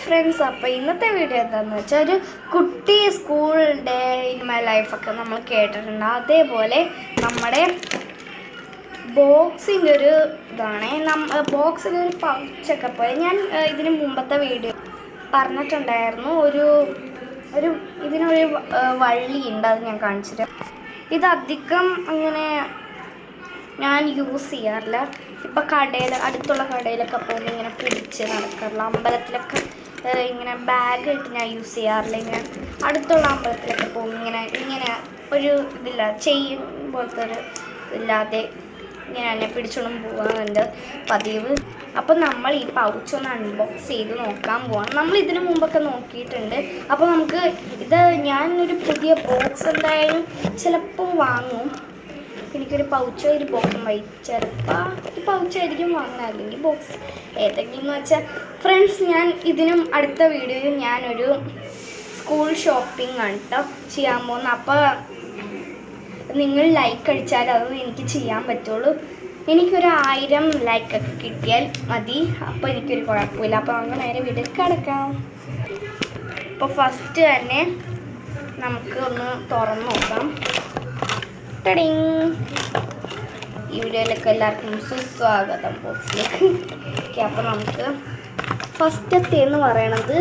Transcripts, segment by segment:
Friends, അപ്പോൾ ഇന്നത്തെ video എന്താണെന്ന് വെച്ചാൽ ഒരു കുട്ടി സ്കൂൾ ഡേ ഇൻ മൈ ലൈഫൊക്കെ നമ്മൾ കേട്ടിട്ടുണ്ട്. അതേപോലെ നമ്മുടെ ബോക്സിൻ്റെ ഒരു ഇതാണ്. ബോക്സിലൊരു പൗച്ചൊക്കെ പോലെ ഞാൻ ഇതിന് മുമ്പത്തെ വീഡിയോ പറഞ്ഞിട്ടുണ്ടായിരുന്നു. ഇതിനൊരു വള്ളിയുണ്ട്, അത് ഞാൻ കാണിച്ചിട്ട്. ഇത് അധികം അങ്ങനെ ഞാൻ യൂസ് ചെയ്യാറില്ല. ഇപ്പം അടുത്തുള്ള കടയിലൊക്കെ പോകുമ്പോൾ ഇങ്ങനെ പിടിച്ച് നടക്കാറില്ല. അമ്പലത്തിലൊക്കെ ഇങ്ങനെ ബാഗായിട്ട് ഞാൻ യൂസ് ചെയ്യാറില്ല. ഇങ്ങനെ അടുത്തുള്ള അമ്പലത്തിലൊക്കെ പോകുമ്പോൾ ഇങ്ങനെ ഒരു ഇതില്ല, ചെയിൻ പോലത്തെ ഒരു ഇല്ലാതെ ഇങ്ങനെ തന്നെ പിടിച്ചോണ്ടും പോകാൻ എൻ്റെ പതിവ്. അപ്പോൾ നമ്മൾ ഈ പൗച്ചൊന്ന് അൺബോക്സ് ചെയ്ത് നോക്കാൻ പോവാണ്. നമ്മൾ ഇതിനു മുമ്പൊക്കെ നോക്കിയിട്ടുണ്ട്. അപ്പോൾ നമുക്ക് ഞാനൊരു പുതിയ ബോക്സ് എന്തായാലും ചിലപ്പോൾ വാങ്ങും. എനിക്കൊരു പൗച്ചോ ഒരു ബോക്സും ചിലപ്പോൾ ഒരു പൗച്ചായിരിക്കും വാങ്ങുക, അല്ലെങ്കിൽ ബോക്സ് ഏതെങ്കിലും എന്ന് വെച്ചാൽ. ഫ്രണ്ട്സ്, ഞാൻ ഇതിനും അടുത്ത വീഡിയോയിൽ ഞാനൊരു സ്കൂൾ ഷോപ്പിംഗ് ആണ് കേട്ടോ ചെയ്യാൻ പോകുന്നത്. അപ്പോൾ നിങ്ങൾ ലൈക്ക് അടിച്ചാൽ അത് എനിക്ക് ചെയ്യാൻ പറ്റുള്ളൂ. എനിക്കൊരു 1000 ലൈക്കൊക്കെ കിട്ടിയാൽ മതി. അപ്പോൾ എനിക്കൊരു കുഴപ്പമില്ല. അപ്പോൾ നമുക്ക് നേരെ വീഡിയോ കിടക്കാം. അപ്പോൾ ഫസ്റ്റ് തന്നെ നമുക്ക് ഒന്ന് തുറന്ന് നോക്കാം. ഈ വീഡിയോയിലൊക്കെ എല്ലാവർക്കും സുസ്വാഗതം ബോക്സിലേക്ക്. ഓക്കെ, അപ്പോൾ നമുക്ക് ഫസ്റ്റത്തേന്ന് പറയണത്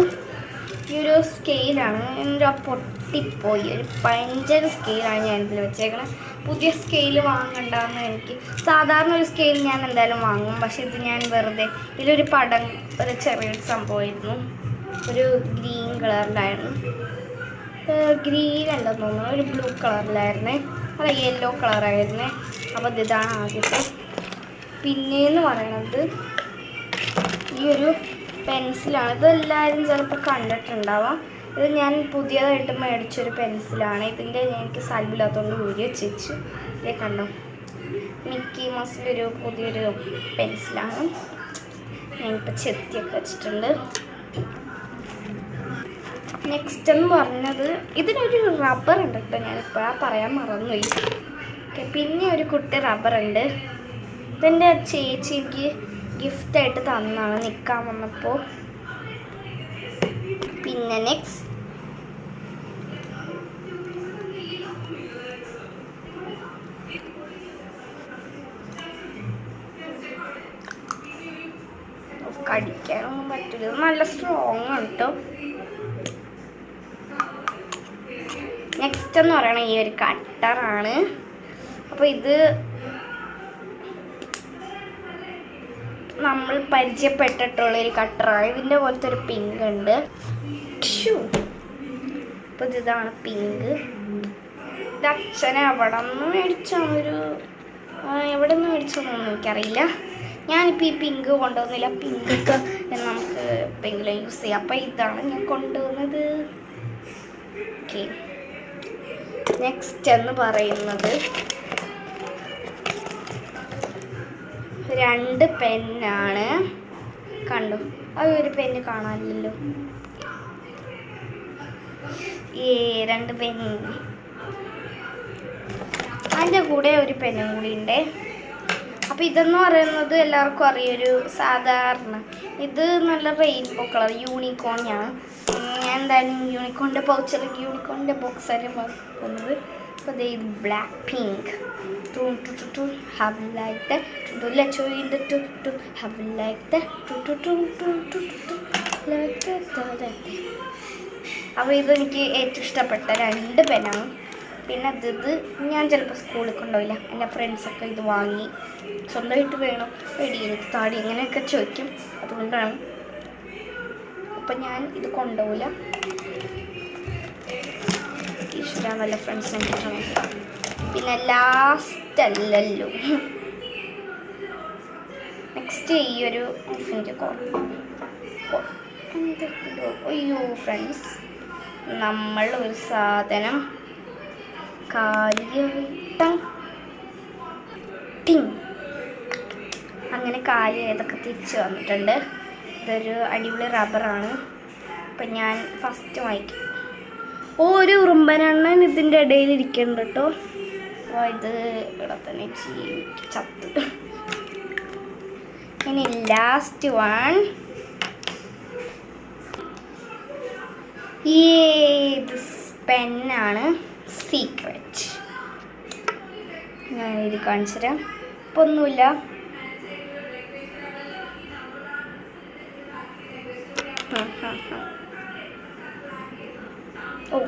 ഈ ഒരു സ്കെയിലാണ്. എൻ്റെ പൊട്ടിപ്പോയി ഒരു പഴഞ്ചൻ സ്കെയിലാണ് ഞാൻ ഇതിൽ വെച്ചേക്കണത്. പുതിയ സ്കെയിൽ വാങ്ങണ്ടെന്ന് എനിക്ക് സാധാരണ ഒരു സ്കെയിൽ ഞാൻ എന്തായാലും വാങ്ങും. പക്ഷെ ഇത് ഞാൻ വെറുതെ ഇതിലൊരു ഒരു ചെറിയൊരു സംഭവമായിരുന്നു. ഒരു ഗ്രീൻ കളറിലായിരുന്നു, ഗ്രീൻ അല്ലെന്ന് തോന്നുന്നു, ഒരു ബ്ലൂ കളറിലായിരുന്നേ, അല്ല യെല്ലോ കളറായിരുന്നേ. അപ്പോൾ ഇതാണ് ആദ്യത്തെ. പിന്നെയെന്ന് പറയണത് ഈ ഒരു പെൻസിലാണ്. ഇതെല്ലാവരും ചിലപ്പോൾ കണ്ടിട്ടുണ്ടാവാം. ഇത് ഞാൻ പുതിയതായിട്ട് മേടിച്ചൊരു പെൻസിലാണ്. ഇതിൻ്റെ എനിക്ക് സ്ഥലമില്ലാത്തതുകൊണ്ട് ഊരി വെച്ചു. ഇതേ കണ്ടോ, മിക്കി മൗസിലൊരു പുതിയൊരു പെൻസിലാണ്. ഞാനിപ്പോൾ ചെത്തിയൊക്കെ വെച്ചിട്ടുണ്ട്. നെക്സ്റ്റ് എന്ന് പറഞ്ഞത് ഇതിനൊരു റബ്ബർ ഉണ്ട് കേട്ടോ, ഞാനിപ്പോഴാ പറയാൻ മറന്നുപോയി. ഓക്കെ, പിന്നെ ഒരു കുട്ടി റബ്ബറുണ്ട്. ഇതെൻ്റെ ചേച്ചി എനിക്ക് ഗിഫ്റ്റായിട്ട് തന്നാണ് നിൽക്കാൻ വന്നപ്പോൾ. പിന്നെ നെക്സ്റ്റ് കടിക്കാനൊന്നും പറ്റില്ല, ഇത് നല്ല സ്ട്രോങ് ആണ് കേട്ടോ. നെക്സ്റ്റ് എന്ന് പറയണത് ഈ ഒരു കട്ടറാണ്. അപ്പോൾ ഇത് നമ്മൾ പരിചയപ്പെട്ടിട്ടുള്ളൊരു കട്ടറാണ്. ഇതിൻ്റെ പോലത്തെ ഒരു പിങ്ക് ഉണ്ട്. അപ്പോൾ ഇതാണ് പിങ്ക്. ഇത് അച്ഛനെ എവിടെ നിന്ന് മേടിച്ചോന്നൊന്നും എനിക്കറിയില്ല. ഞാനിപ്പോൾ ഈ പിങ്ക് കൊണ്ടുവന്നില്ല. പിങ്കൊക്കെ നമുക്ക് എപ്പോഴെങ്കിലും യൂസ് ചെയ്യാം. അപ്പോൾ ഇതാണ് ഞാൻ കൊണ്ടുവന്നത്. ഓക്കെ, നെക്സ്റ്റ് എന്ന് പറയുന്നത് 2 പെന്നാണ്. കണ്ടു, അത് ഒരു പെന്ന് കാണാനില്ലല്ലോ. 2 പെന്ന്, അതിൻ്റെ കൂടെ ഒരു പെന്നും കൂടി ഉണ്ട്. അപ്പോൾ ഇതെന്ന് പറയുന്നത് എല്ലാവർക്കും അറിയൊരു സാധാരണ, ഇത് നല്ല റെയിൻബോ കളർ യൂണിക്കോണാണ്. ഞാൻ എന്തായാലും യൂണിക്കോണിൻ്റെ പൗച്ചല്ലെങ്കിൽ യൂണിക്കോണിൻ്റെ ബോക്സ് ആയിട്ട് പോകുന്നത്. അപ്പോൾ ഇത് black pink. Have like that. Let's show you the to have like that. Like that. അപ്പോൾ ഇതെനിക്ക് ഏറ്റവും ഇഷ്ടപ്പെട്ട 2 പെനാണ്. പിന്നെ ഇത് ഞാൻ ചിലപ്പോൾ സ്കൂളിൽ കൊണ്ടുപോയില്ല. എൻ്റെ ഫ്രണ്ട്സൊക്കെ ഇത് വാങ്ങി സ്വന്തമായിട്ട് വേണം വെടിയെടുത്ത് താടി ഇങ്ങനെയൊക്കെ ചോദിക്കും, അതുകൊണ്ടാണ്. അപ്പം ഞാൻ ഇത് കൊണ്ടുപോയില്ല. ഈശ്വര, നല്ല ഫ്രണ്ട്സിനെ കിട്ടണം. പിന്നെ ലാസ്റ്റ് അല്ലല്ലോ, നെക്സ്റ്റ് ഈ ഒരു അയ്യോ ഫ്രണ്ട്സ്, നമ്മൾ ഒരു സാധനം അങ്ങനെ കാലിയതൊക്കെ തിരിച്ച് വന്നിട്ടുണ്ട്. ഇതൊരു അടിപൊളി റബ്ബറാണ്. അപ്പം ഞാൻ ഫസ്റ്റ് വായിക്കും. ഒരു ഉറുമ്പനെണ്ണൻ ഇതിൻ്റെ ഇടയിൽ ഇരിക്കുന്നുണ്ട് കേട്ടോ. അപ്പോൾ ഇത് ഇവിടെ തന്നെ ചത്ത്. ഇനി ലാസ്റ്റ് വൺ ഇത് പെന്നാണ് സീക്രറ്റ്. ഞാൻ ഇത് കാണിച്ചു തരാം. ഇപ്പം ഒന്നുമില്ല. ഓ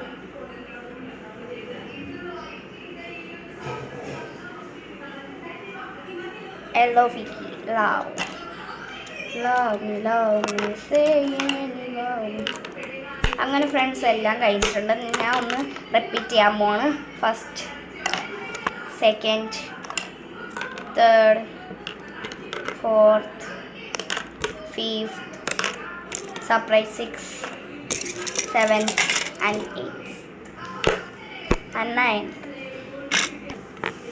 love me say love. അങ്ങനെ ഫ്രണ്ട്സ് എല്ലാം കഴിഞ്ഞിട്ടുണ്ട്. ഞാൻ ഒന്ന് റിപ്പീറ്റ് ചെയ്യാൻ പോണ്. First, second, third, fourth, fifth, surprise 6, 7 and 8 and 9.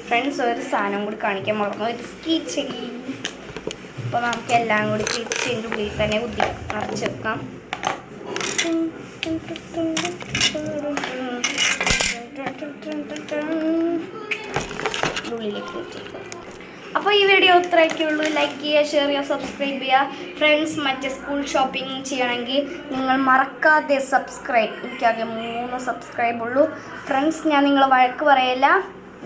Friends ഒരു സാധനം കൂടി കാണിക്കാൻ മറന്നു. It's key chain. അപ്പോൾ നമുക്ക് എല്ലാം കൂടി കീ ചെയിൻ്റെ ഉള്ളിൽ തന്നെ കുത്തി നിറച്ച് വെക്കാം. ഉള്ളിലേക്ക് വെച്ചേക്കാം. അപ്പോൾ ഈ വീഡിയോ ഇത്രയൊക്കെ ഉള്ളൂ. ലൈക്ക് ചെയ്യുക, ഷെയർ ചെയ്യുക, സബ്സ്ക്രൈബ് ചെയ്യുക. ഫ്രണ്ട്സ് മറ്റേ സ്കൂൾ ഷോപ്പിംഗ് ചെയ്യണമെങ്കിൽ നിങ്ങൾ മറക്കാതെ സബ്സ്ക്രൈബ്. എനിക്കാകെ 3 സബ്സ്ക്രൈബ് ഉള്ളൂ. ഫ്രണ്ട്സ് ഞാൻ നിങ്ങളെ വഴക്ക് പറയില്ല.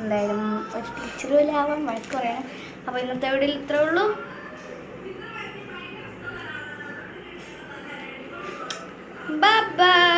എന്തായാലും ഒരു ടീച്ചർ പോലെ ആവാൻ വഴക്ക് പറയണം. അപ്പോൾ ഇന്നത്തെ വീഡിയോയിൽ ഇത്രേ ഉള്ളൂ. Bye bye.